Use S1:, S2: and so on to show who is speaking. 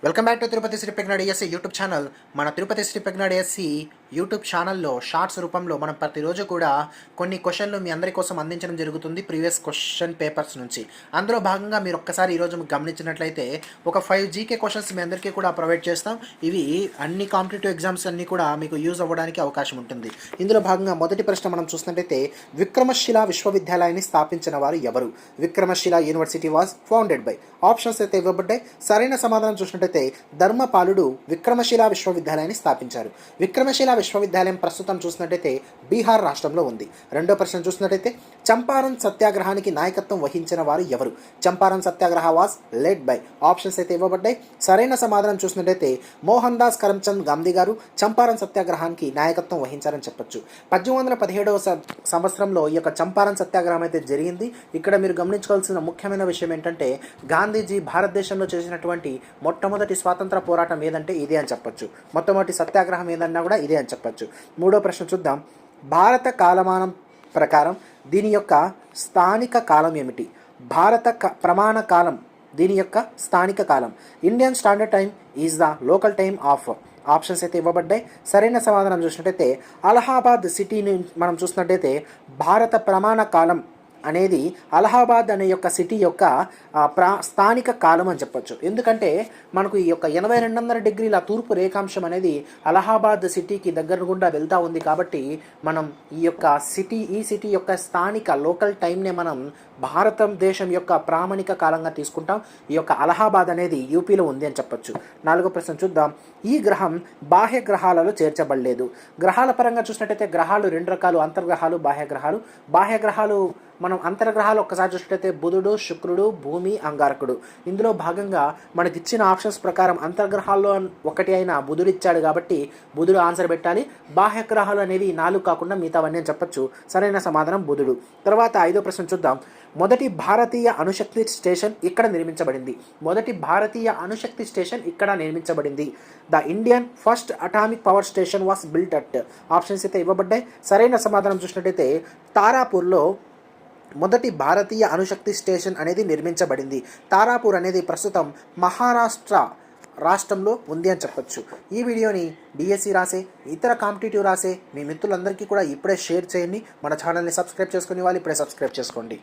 S1: Welcome back to Tirupati Sri పెగ్నాడ్ SC YouTube channel. మన తిరుపతి శ్రీ పెగ్నాడ్ ఎస్సీ యూట్యూబ్ ఛానల్లో షార్ట్స్ రూపంలో మనం ప్రతిరోజు కూడా కొన్ని క్వశ్చన్లు మీ అందరి కోసం అందించడం జరుగుతుంది ప్రీవియస్ క్వశ్చన్ పేపర్స్ నుంచి. అందులో భాగంగా మీరు ఒక్కసారి ఈరోజు గమనించినట్లయితే ఒక 5 జీకే క్వశ్చన్స్ మీ అందరికీ కూడా ప్రొవైడ్ చేస్తాం. ఇవి అన్ని కాంపిటేటివ్ ఎగ్జామ్స్ అన్నీ కూడా మీకు యూజ్ అవ్వడానికి అవకాశం ఉంటుంది. ఇందులో భాగంగా మొదటి ప్రశ్న మనం చూసినట్లయితే విక్రమశిల విశ్వవిద్యాలయాన్ని స్థాపించిన వారు ఎవరు? Vikramashila university was founded by. Options అయితే ఇవ్వబడ్డాయి. సరైన సమాధానం చూసినట్లయితే ధర్మపాలుడు విక్రమశిల విశ్వవిద్యాలయాన్ని స్థాపించారు. విక్రమశిల విశ్వవిద్యాలయం ప్రస్తుతం చూసినట్లయితే బీహార్ రాష్ట్రంలో ఉంది. రెండో ప్రశ్న చూసినట్లయితే చంపారన్ సత్యాగ్రహానికి నాయకత్వం వహించిన వారు ఎవరు? చంపారన్ సత్యాగ్రహ వాజ్ లెడ్ బై. ఆప్షన్స్ అయితే ఇవ్వబడ్డాయి. సరైన సమాధానం చూసినట్లయితే మోహన్ దాస్ కరమ్చంద్ గాంధీ గారు చంపారన్ సత్యాగ్రహానికి నాయకత్వం వహించారని చెప్పొచ్చు. 1817వ సంవత్సరంలో ఈ యొక్క చంపారన్ సత్యాగ్రహం అయితే జరిగింది. ఇక్కడ మీరు గమనించుకోవాల్సిన ముఖ్యమైన విషయం ఏంటంటే గాంధీజీ భారతదేశంలో చేసినటువంటి మొట్టమొదటి స్వాతంత్ర పోరాటం ఏదంటే ఇదే అని చెప్పొచ్చు. మొట్టమొదటి సత్యాగ్రహం ఏదన్నా కూడా ఇదే అని చెప్పొచ్చు. మూడో ప్రశ్న చూద్దాం. భారత కాలమానం ప్రకారం దీని యొక్క స్థానిక కాలం ఏమిటి? భారత ప్రమాణ కాలం దీని యొక్క స్థానిక కాలం. Indian standard time is the local time of. Options అయితే ఇవ్వబడ్డాయి. సరైన సమాధానం చూసినట్టయితే అలహాబాద్ సిటీని మనం చూసినట్టయితే భారత ప్రమాణ కాలం అనేది అలహాబాద్ అనే యొక్క సిటీ యొక్క స్థానిక కాలం అని చెప్పొచ్చు. ఎందుకంటే మనకు ఈ యొక్క 8200 డిగ్రీల తూర్పు రేఖాంశం అనేది అలహాబాద్ సిటీకి దగ్గర గుండా వెళ్తూ ఉంది. కాబట్టి మనం ఈ సిటీ యొక్క స్థానిక లోకల్ టైంనే మనం భారతదేశం యొక్క ప్రామాణిక కాలంగా తీసుకుంటాం. ఈ యొక్క అలహాబాద్ అనేది యూపీలో ఉంది అని చెప్పొచ్చు. నాలుగో ప్రశ్న చూద్దాం. ఈ గ్రహం బాహ్య గ్రహాలలో చేర్చబడలేదు. గ్రహాల పరంగా చూసినట్టయితే గ్రహాలు 2 రకాలు, అంతర్గ్రహాలు, బాహ్య గ్రహాలు. బాహ్య గ్రహాలు మనం అంతర్గ్రహాలు ఒక్కసారి చూసినట్టయితే బుధుడు, శుక్రుడు, భూమి, అంగారకుడు. ఇందులో భాగంగా మనకి ఇచ్చిన ఆప్షన్స్ ప్రకారం అంతర్గ్రహాల్లో ఒకటి అయిన బుధుడు ఇచ్చాడు కాబట్టి బుధుడు ఆన్సర్ పెట్టాలి. బాహ్య గ్రహాలు అనేవి 4 కాకుండా మిగతావన్నీ అని చెప్పొచ్చు. సరైన సమాధానం బుధుడు. తర్వాత 5వ ప్రశ్న చూద్దాం. మొదటి భారతీయ అణుశక్తి స్టేషన్ ఇక్కడ నిర్మించబడింది. మొదటి భారతీయ అణుశక్తి స్టేషన్ ఇక్కడ నిర్మించబడింది. The Indian first atomic power station was built at. Options అయితే ఇవ్వబడ్డాయి. సరైన సమాధానం చూసినట్టయితే తారాపూర్లో మొదటి భారతీయ అణుశక్తి స్టేషన్ అనేది నిర్మించబడింది. తారాపూర్ అనేది ప్రస్తుతం మహారాష్ట్ర రాష్ట్రంలో ఉంది అని చెప్పొచ్చు. ఈ వీడియోని డిఎస్సి రాసే, ఇతర కాంపిటేటివ్ రాసే మీ మిత్రులందరికీ కూడా ఇప్పుడే షేర్ చేయండి. మన ఛానల్ని సబ్స్క్రైబ్ చేసుకునే వాళ్ళు ఇప్పుడే సబ్స్క్రైబ్ చేసుకోండి.